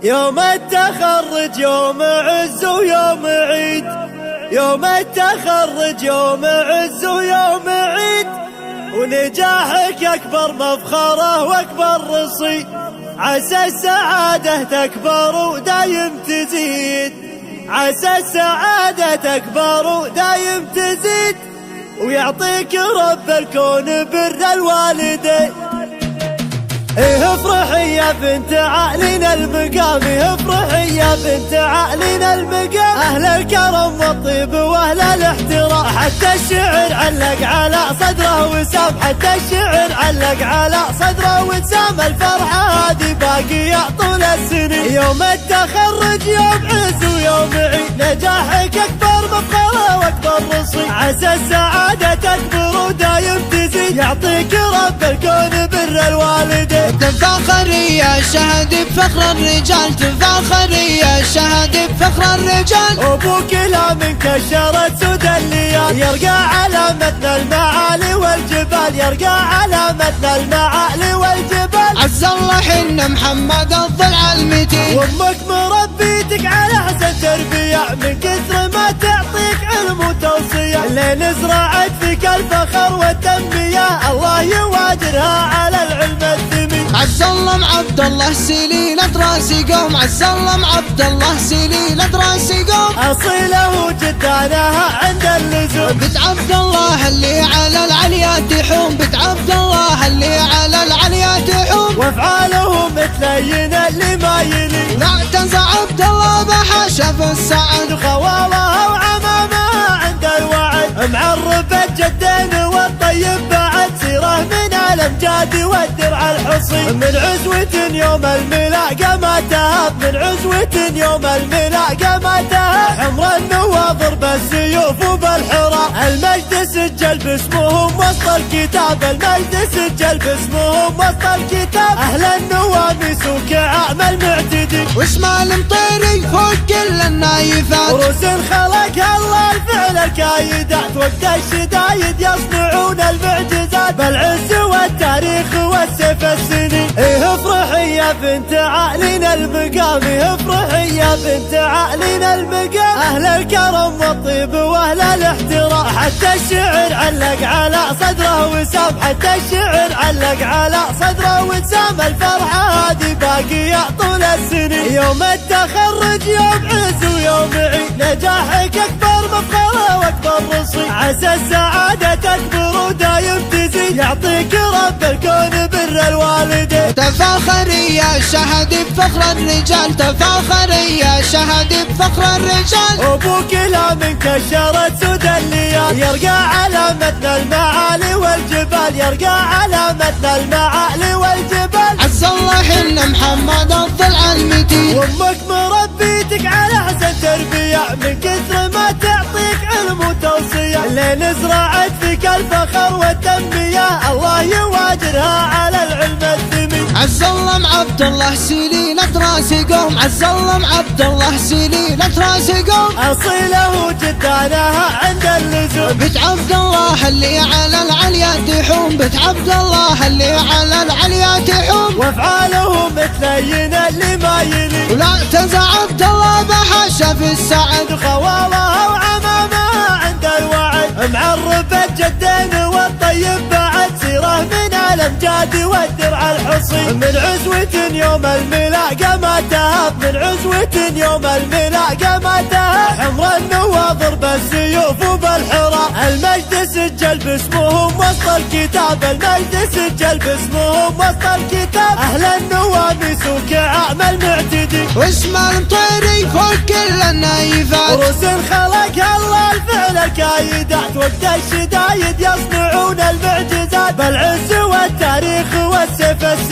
يوم التخرج يوم عز ويوم عيد، يوم التخرج يوم عز ويوم عيد، ونجاحك أكبر مفخرة وأكبر رصيد، عسى السعادة تكبر ودايم تزيد، عسى السعادة تكبر ودايم تزيد، ويعطيك رب الكون بر الوالدين. افرحي يا بنت عالينا المقام، افرحي يا بنت عالينا المقام، أهل الكرم والطيب وأهل الاحترام، حتى الشعر علق على صدره وسام، حتى الشعر علق على صدره وسام، الفرحة هذه باقية طول السنين، يوم التخرج يوم عز ويوم عيد، نجاحك أكبر مفخرة وأكبر رصيد، عسى السعادة تكبر ودايم تزيد، يعطيك رب الكون بر الوالدين. تفاخري يا شهد بفخر الرجال، تفاخري يا شهد بفخر الرجال، أبوك لا من كشرت سود الليال، يرقى على متن المعالي والجبال، يرقى على متن المعالي والجبال، عز الله حن محمد الضلع المتين، وامك مربيتك على احسن تربية، من كثر ما تعطيك علم وتوصية، لين زرعت فيك الفخر والتنمية، الله يواجرها على العلم الثمين. عز الله عبد الله سليلة راسي قوم، عز الله عبد الله سليلة راسي قوم، أصيله جدانها عند اللزوم، بنت عبد الله اللي على العليات يحوم، بنت عبد الله اللي على العليات يحوم، وافعاله متلين اللي ما يلي، لا تنسى عبد الله بحاشا في السعد، خوالها وعمامها عند الوعد، معرفة جدين والطيب بعد، سيره من الامجاد والدرع الحصين، من عزوة يوم الملاقى ما تهاب، من عزوة يوم الملاقى ما تهاب، حمر النواظر بالسيوف وبالحراب، المجد سجل باسمهم وسط الكتاب، المجد سجل باسمهم وسط الكتاب، اهل النواميس وكعام المعتدين، واسماء المطيري فوق كل النايفات، روس خلقها الله الفعل الكايدات، وقت الشدايد يصنعون المعجزات، بالعز والتاريخ والسيف السنين. افرحي يا بنت عالينا المقام، افرحي يا بنت عالينا المقام، اهل الكرم والطيب واهل الاحترام، حتى الشعر علق على صدره وسام، حتى الشعر علق على صدره وسام، الفرحة هذه باقية طول السنين، يوم التخرج يوم عز ويوم عيد، نجاحك أكبر مفخرة وأكبر رصيد، عسى السعادة تكبر ودايم تزيد، يعطيك رب الكون بر الوالدين. تفاخري يا شهد بفخر الرجال، تفاخري يا شهد بفخر الرجال، أبوك لا من كشرت سود الليال، يرقى على متن المعالي والجبال، يرقى على متن المعالي والجبال، عز الله حن محمد الضلع المتين، وامك مربيتك على احسن تربية، من كثر ما تعطيك علم وتوصية، لين زرعت فيك الفخر والتنمية، الله يواجرها على العلم الثمين. عز الله عبد الله سليلة راسي قوم، عز الله عبد الله سليلة راسي قوم، أصيله جدانها عند اللزوم، بنت عبد الله اللي على العليات يحوم، بنت عبد الله اللي على العليات يحوم، وافعاله متلين اللي ما يلي، ولا تنسى عبد الله بحاشا في السعد، خوالها وعمامها عند الوعد، معرفة جدين والطيب بعد، سيره من الامجاد والدرع الحصين، من عزوة يوم الملاقى ما تهاب، من عزوة يوم الملاقى ما تهاب، حمر النواظر بالسيوف وبالحراب، المجد سجل باسمهم وسط الكتاب، المجد سجل باسمهم وسط الكتاب، اهل النواميس وكعام المعتدين، واسماء المطيري فوق كل النايفات، روس خلقها الله الفعل الكايدات، وقت الشدايد يصنعون المعجزات، بالعز والتاريخ والسيف السنين.